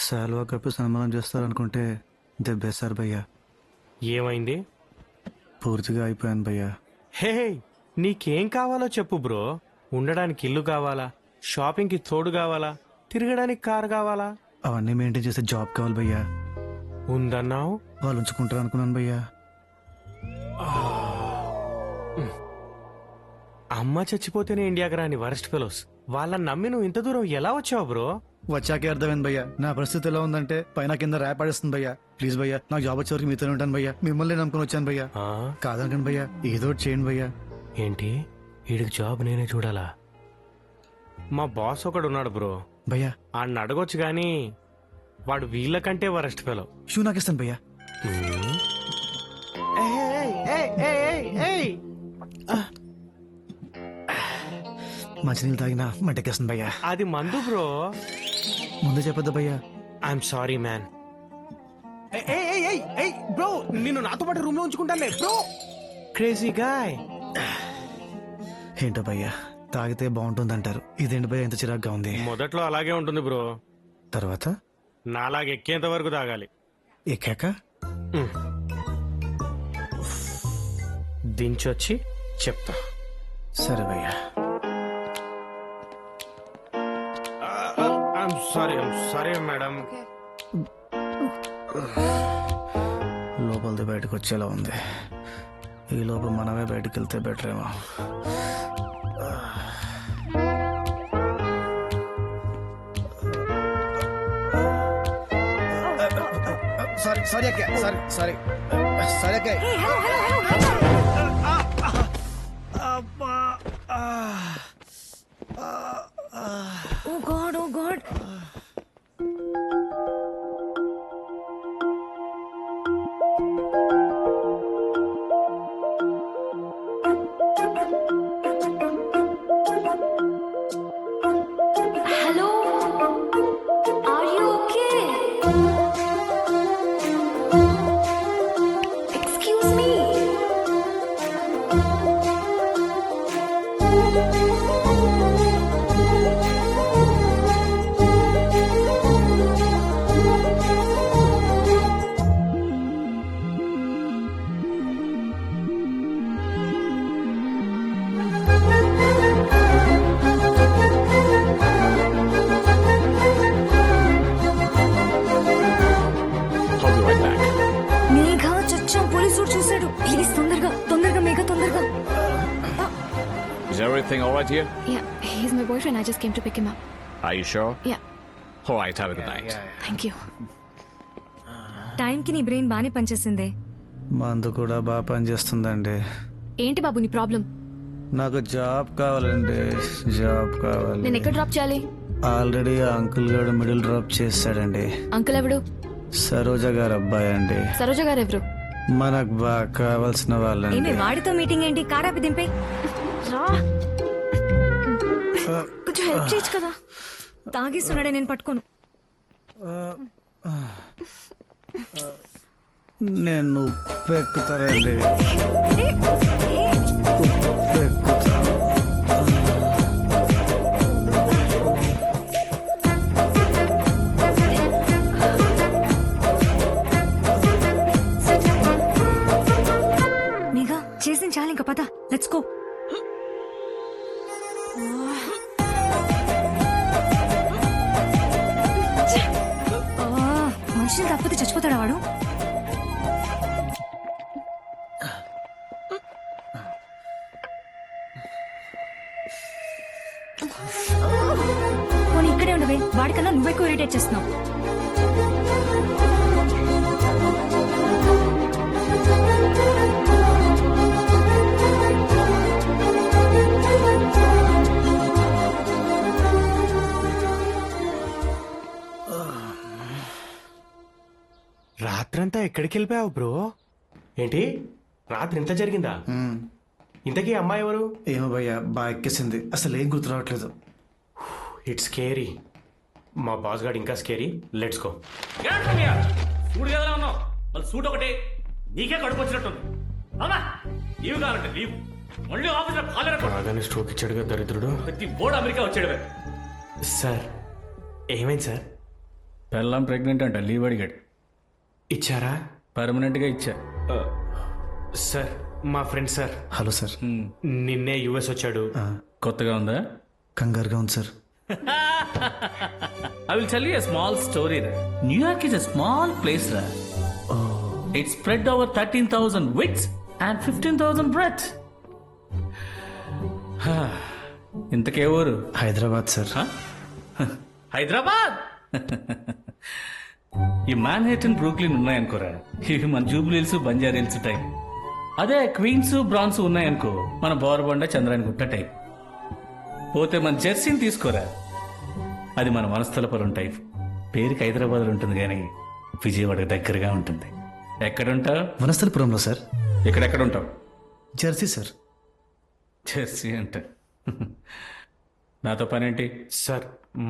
శాలువా కప్పి సన్మానం చేస్తారనుకుంటే దెబ్బేశారు భయ్యా. ఏమైంది? పూర్తిగా అయిపోయాను భయ్యా. హే, నీకేం కావాలో చెప్పు బ్రో. ఉండడానికి ఇల్లు కావాలా, షాపింగ్కి తోడు కావాలా, తిరగడానికి కారు కావాలా? అవన్నీ మెయింటైన్ చేసే జాబ్ కావాలి భయ్యా. ఉందన్నావు. వాళ్ళు ఉంచుకుంటారు అనుకున్నాను భయ్యా. అమ్మ చచ్చిపోతేనే ఇండియాకి రాని వరస్ట్ ఫెలోస్ వాళ్ళని నమ్మి నువ్వు ఇంత దూరం ఎలా వచ్చావు బ్రో? వచ్చాకే అర్థమైంది భయ్యా నా పరిస్థితి ఎలా ఉందంటే పైన కింద ర్యాప్ ఆడేస్తుంది భయ్యా. ప్లీజ్ భయ్యా నాకు జాబ్ వచ్చే వరకు మీతోనే ఉంటాను భయ్యా. మిమ్మల్ని నమ్ముకుని వచ్చాను భయ్యా. ఆ? కాదనకండి భయ్యా, ఏదో ఒకటి చేయండి భయ్యా. ఏంటి వీడికి జాబ్ నేనే చూడాలా? మా బాస్ ఒకడు ఉన్నాడు బ్రో, భయ్యా ఆడిని అడగొచ్చు గాని వాడు వీళ్ళకంటే వరస్ట్ ఫెలో. షూ నాకు ఇస్తాను భయ్యా. మంచినీళ్ళు తాగినా మంటకేస్తుంది భయ్యా. అది మందు బ్రో. ముందు చెప్పొద్దు భయ్యా. I'm sorry man. బ్రో నిన్ను నాతో పాటు రూమ్ లో ఉంచుకుంటానులే బ్రో. Crazy guy. ఏంటో భయ్యా తాగితే బాగుంటుంది అంటారు, ఇదేంటి భయ్యా ఇంత చిరాగ్గా ఉంది? మొదట్లో అలాగే ఉంటుంది బ్రో, తర్వాత నాలాగా ఎక్కేంత వరకు తాగాలి. ఎక్కాక దించొచ్చి చెప్తా. సరే భయ్యా. I'm sorry madam. లోపలిది బయటకు వచ్చేలా ఉంది. ఈ లోపల మనమే బయటకు వెళ్తే బెటర్ ఏమో. సారీ సారీ అక్క, సారీ సారీ సారీ అక్క. Oh God, oh God. Hello? Are you okay? Excuse me. మేఘ చచ్చా పోలీసు చూశాడు. ప్లీజ్ తొందరగా తొందరగా మేఘ తొందరగా. Is everything all right here? Yeah, he's my boyfriend. I just came to pick him up. Are you sure? Yeah, All right, have a good night. thank you. టైంకి నీ brain బానే పనిచేసిందే. మందు కూడా బాగా పనిచేస్తుందండి. ఏంటి బాబు నీ ప్రాబ్లం? నాకు జాబ్ కావాలండి, జాబ్ కావాలి. నేను ఎక్కడ డ్రాప్ చేయాలి? ఆల్రెడీ ఆ అంకుల్ గారు మిడిల్ డ్రాప్ చేస్తాడండి. అంకుల్ ఎవడు? సరోజ గారు అబ్బాయి అండి. సరోజ గారు ఎవరు? మనకు బాగా కావాల్సిన వాళ్ళండి. ఏమే వాడితో మీటింగ్ ఏంటి? కారాపి దింపే. రా, కొంచెం హెల్ప్ చేయొచ్చు కదా. తాగిస్తున్నాడే, నేను పట్టుకోను. నేను ఉప్పు ఎక్కుతానండి, ఏ, ఏ, ఉప్పు ఎక్కుతా. మేఘ చేసిన చాలు, ఇంకా పద, లెట్స్ గో. మనిషిని కాకపోతే చచ్చిపోతాడా వాడు? పోనీ ఇక్కడే ఉండవే, వాడికన్నా నువ్వు ఎక్కువ ఇరిటేట్ చేస్తున్నావు. రాత్రంతా ఎక్కడికి వెళ్ళిపోయావు బ్రో? ఏంటి రాత్రి ఇంత జరిగిందా? ఇంతకీ అమ్మాయి ఎవరు? ఏమో భయ్యా బాగా ఎక్కేసింది, అసలు ఏం గుర్తు రావట్లేదు. It's scary. మా బాస్ గాడు ఇంకా స్కేరీ. Let's go. సూడు కదా ఉన్నావు, మళ్ళీ సూట్ ఒకటి నీకే కడుపు వచ్చినట్టుంది. అవునా? లీవ్ కావాలంటే లీవ్. మళ్ళీ ఆఫీస్లో కాలేరా. బాగానే స్ట్రోక్ ఇచ్చాడుగా దరిద్రుడు. ప్రతి బోర్డు అమెరికా వచ్చాడు. సార్ ఏమైంది సార్? పెళ్ళం ప్రెగ్నెంట్ అంట, లీవ్ అడిగాడు. ఇచ్చారా? పర్మనెంట్గా ఇచ్చా. సార్ మా ఫ్రెండ్ సార్ హలో సార్. నిన్నే యుఎస్ వచ్చాడు. కొత్తగా ఉందా? కంగారుగా ఉంది sir. I will tell you a small story. New York is a small place. It's spread over 13,000 widths and 15,000 breadths. ఇంతకే ఊరు? హైదరాబాద్ సార్. హైదరాబాద్. ఈ మ్యాన్హెటన్, బ్రూక్లిన్ ఉన్నాయనుకోరా, ఇవి మన Jubilee hills, Banjara hills type. అదే క్వీన్స్, బ్రాన్స్ ఉన్నాయనుకో, మన బోరబండ, చంద్రాయణ గుట్ట టైప్. పోతే మన జెర్సీని తీసుకోరా, అది మన వనస్థలపురం టైప్. పేరుకి హైదరాబాద్లో ఉంటుంది కానీ విజయవాడ దగ్గరగా ఉంటుంది. ఎక్కడుంటావు? వనస్థలపురంలో సార్. ఎక్కడెక్కడ ఉంటావు? Jersey sir. జెర్సీ అంట. నాతో పనేంటి? సార్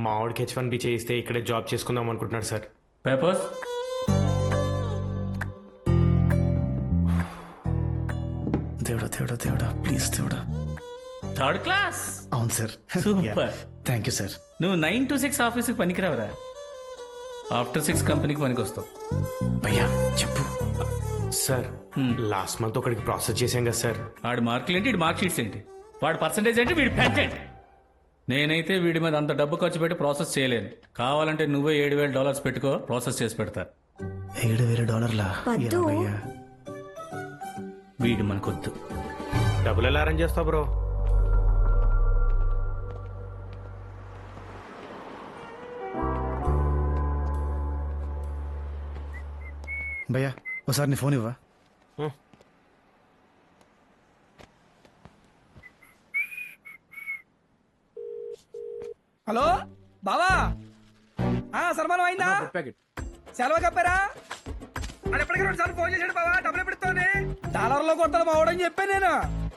మావాడికి H1B చేయిస్తే ఇక్కడే జాబ్ చేసుకుందాం అనుకుంటున్నాడు సార్. పేపర్స్? దేవుడా దేవుడా దేవుడా, ప్లీజ్ దేవుడా. Third class. అవును sir. Super. Thank you sir. నువ్వు 9 to 6 ఆఫీస్కి పనికిరావరా, ఆఫ్టర్ 6 కంపెనీకి పనికి వస్తావు. భయ్యా చెప్పు. సార్ లాస్ట్ మంత్ ఒకడికి ప్రాసెస్ చేశాం కదా సార్. వాడి మార్కులు ఏంటి, వీడి మార్క్ షీట్స్ ఏంటి, వాడి పర్సంటేజ్ ఏంటి, వీడి పెంట్ ఏంటి? నేనైతే వీడి మీద అంత డబ్బు ఖర్చు పెట్టి ప్రాసెస్ చేయలేను. కావాలంటే నువ్వే $7,000 పెట్టుకో, ప్రాసెస్ చేసి పెడతా. $7,000 వద్దు. భయ్యా. వీడు మనకొద్దు. డబ్బులు ఎలా అరేంజ్ చేస్తావు బ్రో? భయ్యా ఒకసారి నీ ఫోన్ ఇవ్వా. హలో బావా, సన్మానం అయిందా? సెలవు చెప్పారా? అది ఎప్పటికీ 2 సార్లు ఫోన్ చేశాడు బావా. డబ్బులు ఎప్పుడుతోంది? డాలర్లో కొట్టాలి బావడని చెప్పాను నేను.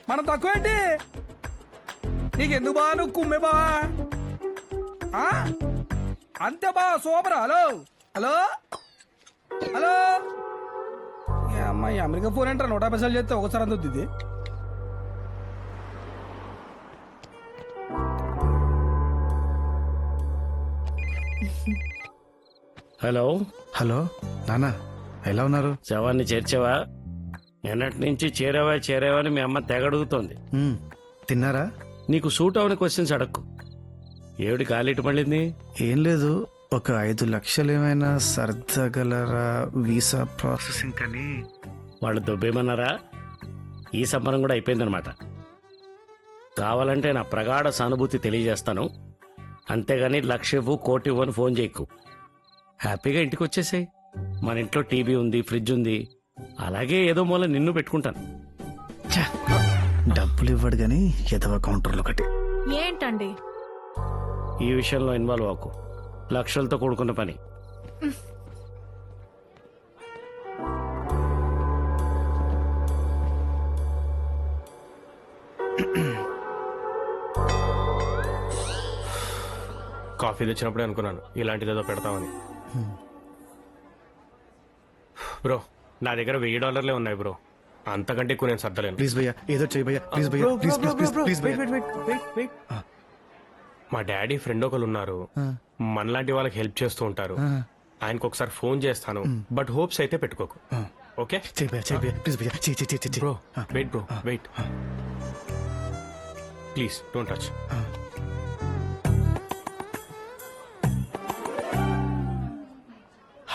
మనం తక్కువ ఏంటి నీకెందుకు బావా, నువ్వు కుమ్మే బావా. అంతే బావా, సూపర్. Hello hello hello. ఈ అమ్మాయి అమెరికా ఫోన్ ఏంటారా, 150 సార్లు చేస్తే ఒకసారి అందుద్ది ఇది. హలో హలో నాన్న, ఎలా ఉన్నారు? శవాన్ని చేర్చావా? నిన్నటి నుంచి చేరావా అని మీ అమ్మ తెగడుగుతోంది. తిన్నారా? నీకు సూట్ అవని క్వశ్చన్స్ అడక్కు. ఏమిటి కాలిటి పడింది? ఏం లేదు, ఒక 5 లక్షలు ఏమైనా సర్దగలరా వీసా ప్రాసెసింగ్ అని. వాళ్ళు దొబ్బేమన్నారా? ఈ సంబరం కూడా అయిపోయిందనమాట. కావాలంటే నా ప్రగాఢ సానుభూతి తెలియజేస్తాను, అంతేగాని 1,00,000 ఇవ్వు, 1,00,00,000 ఇవ్వు అని ఫోన్ చేయకు. హ్యాపీగా ఇంటికి వచ్చేసాయి. మన ఇంట్లో టీవీ ఉంది, ఫ్రిడ్జ్ ఉంది, అలాగే ఏదో మూల నిన్ను పెట్టుకుంటాను. ఛ, డబ్బులు ఇవ్వడు గాని ఎదవ కౌంటర్లు ఒకటి. ఏంటండి ఈ విషయంలో ఇన్వాల్వ్ అవ్వకు, లక్షలతో కూడుకున్న పని. కాఫీ తెచ్చినప్పుడే అనుకున్నాను ఇలాంటిదేదో పెడతామని. బ్రో నా దగ్గర $1,000 ఉన్నాయి బ్రో, అంతకంటే ఎక్కువ నేను సర్దలేను. ప్లీజ్ భయ్యా, ఏదో చెయ్యి భయ్యా, ప్లీజ్ భయ్యా, ప్లీజ్ ప్లీజ్ ప్లీజ్ ప్లీజ్ భయ్యా. మా డాడీ ఫ్రెండ్ ఒకరు ఉన్నారు, మనలాంటి వాళ్ళకి హెల్ప్ చేస్తూ ఉంటారు. ఆయనకు ఒకసారి ఫోన్ చేస్తాను, బట్ హోప్స్ అయితే పెట్టుకోకు. ఓకే చెయ్యి భయ్యా, చెయ్యి భయ్యా, ప్లీజ్ భయ్యా, చెయ్యి చెయ్యి చెయ్యి. Bro wait, bro wait, please don't touch.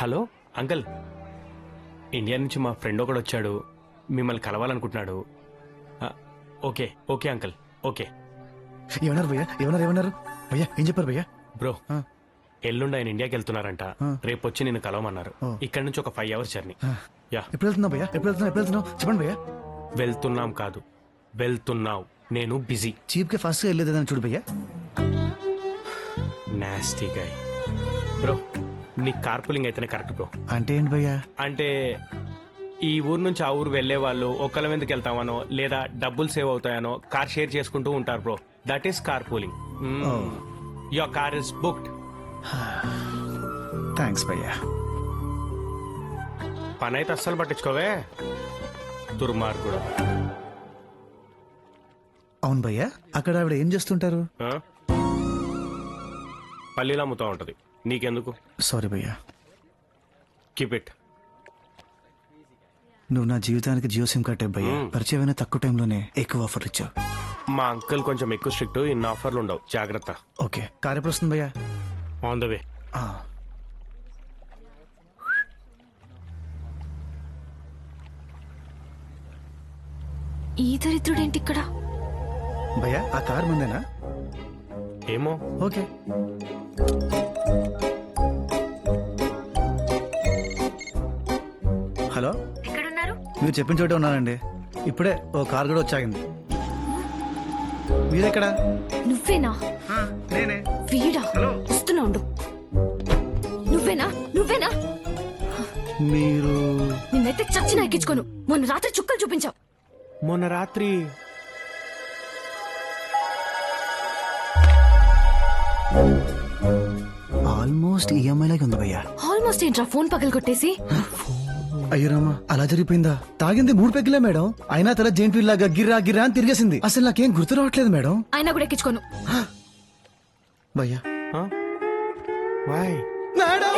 Hello uncle, India నుంచి మా ఫ్రెండ్ ఒకడు వచ్చాడు, మిమ్మల్ని కలవాలనుకుంటున్నాడు. Okay okay uncle, okay. ఏమన్నారు భయ్యా, ఏమన్నారు భయ్యా, ఏం చెప్పారు భయ్యా? బ్రో ఎల్లుండి ఆయన ఇండియాకి వెళ్తున్నారంట, రేపు వచ్చి నిన్ను కలవమన్నారు. ఇక్కడ నుంచి ఒక 5 hours జర్నీ. యా. ఎప్పుడు వెళ్తున్నావు భయ్యా, ఎప్పుడు వెళ్తున్నావు చెప్పండి భయ్యా. వెళ్తున్నాం కాదు, వెళ్తున్నావు, నేను బిజీ. చీప్ గా ఫాస్ట్ గా వెళ్ళేదని చూడు భయ్యా. Nasty guy. బ్రో నీ కార్ పూలింగ్ అయితేనే కరెక్ట్ బ్రో. అంటే ఏంటి భయ్యా? అంటే ఈ ఊరు నుంచి ఆ ఊరు వెళ్లే వాళ్ళు ఒకళ్ళ ఎందుకు వెళ్తామనో లేదా డబ్బులు సేవ్ అవుతాయనో కార్ షేర్ చేసుకుంటూ ఉంటారు bro. That is car pooling. Your car is booked. Thanks భయ్యా. పని అయితే అస్సలు పట్టించుకోవే దుర్మార్గుడు. అవును భయ్యా, అక్కడ ఆవిడ ఏం చేస్తుంటారు? పల్లీలు అమ్ముతూ ఉంటది. నీకెందుకు? సారీ భయ్యా. Keep it. నువ్వు నా జీవితానికి జియో సిమ్ కట్టే భయ్యా. పరిచయమైన తక్కువ టైంలోనే ఎక్కువ ఆఫర్ ఇచ్చావు. మా అంకుల్ కొంచెం ఎక్కువ స్ట్రిక్ట్, ఇన్ని ఆఫర్లు ఉండవు, జాగ్రత్త. ఓకే, కార్ ఎప్పుడు వస్తుంది భయ్యా? On the way. ఈ దరిద్రుడేంటి ఇక్కడ? భయ్యా ఆ కార్ ముందేనా? ఏమో. ఓకే. హలో, ఎక్కడున్నారు? మీరు చెప్పిన చోటే ఉన్నానండి. ఇప్పుడే ఓ కార్ కూడా వచ్చాగింది. మీరెక్కడా? నువ్వేనా? నేనే. వీడా? వస్తున్నా ఉండు. నువ్వేనా? నువ్వేనా? మీరు నిన్నైతే చచ్చిన ఎక్కించుకోను. మొన్న రాత్రి చుక్కలు చూపించావు. మొన్న రాత్రి ఆల్మోస్ట్ ఈఎంఐ లాగా ఉంది భయ్యా. ఆల్మోస్ట్ ఏంట్రా ఫోన్ పగలు కొట్టేసి? అయ్యో రామా, అలా జరిగిపోయిందా? తాగింది 3 పెగ్గులే మేడం. అయినా తల జైన్ ఫీల్ లాగా గిర్రా గిర్రా అని తిరిగేసింది. అసలు నాకేం గుర్తు రావట్లేదు మేడం. అయినా కూడా ఎక్కించుకోను. భయ్యా వై? మేడం,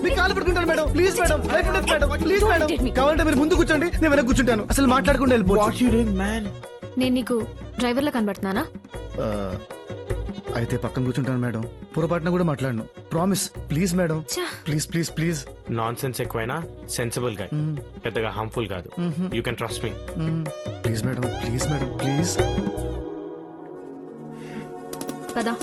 మీ కాలు పడుకుంటాను మేడం. ప్లీజ్ మేడం, లైఫ్ ఉండదు madam. Please Don't madam, hit me. కావాలంటే మీరు ముందు కూర్చోండి, నేను వెనక కూర్చుంటాను. అసలు మాట్లాడకుండా వెళ్ళిపోవచ్చు. నేను నీకు డ్రైవర్లా కనబడుతున్నానా? అయితే పక్కన కూర్చుంటాను మేడం. పొరపాటున కూడా మాట్లాడను. ప్రామిస్. ప్లీజ్ మేడం, ఛా. Please please please. Non sense ఎక్కువైనా సెన్సిబుల్ గా, పెద్దగా హార్మ్ఫుల్ కాదు. You can trust me. Please madam, please madam, please. పదా.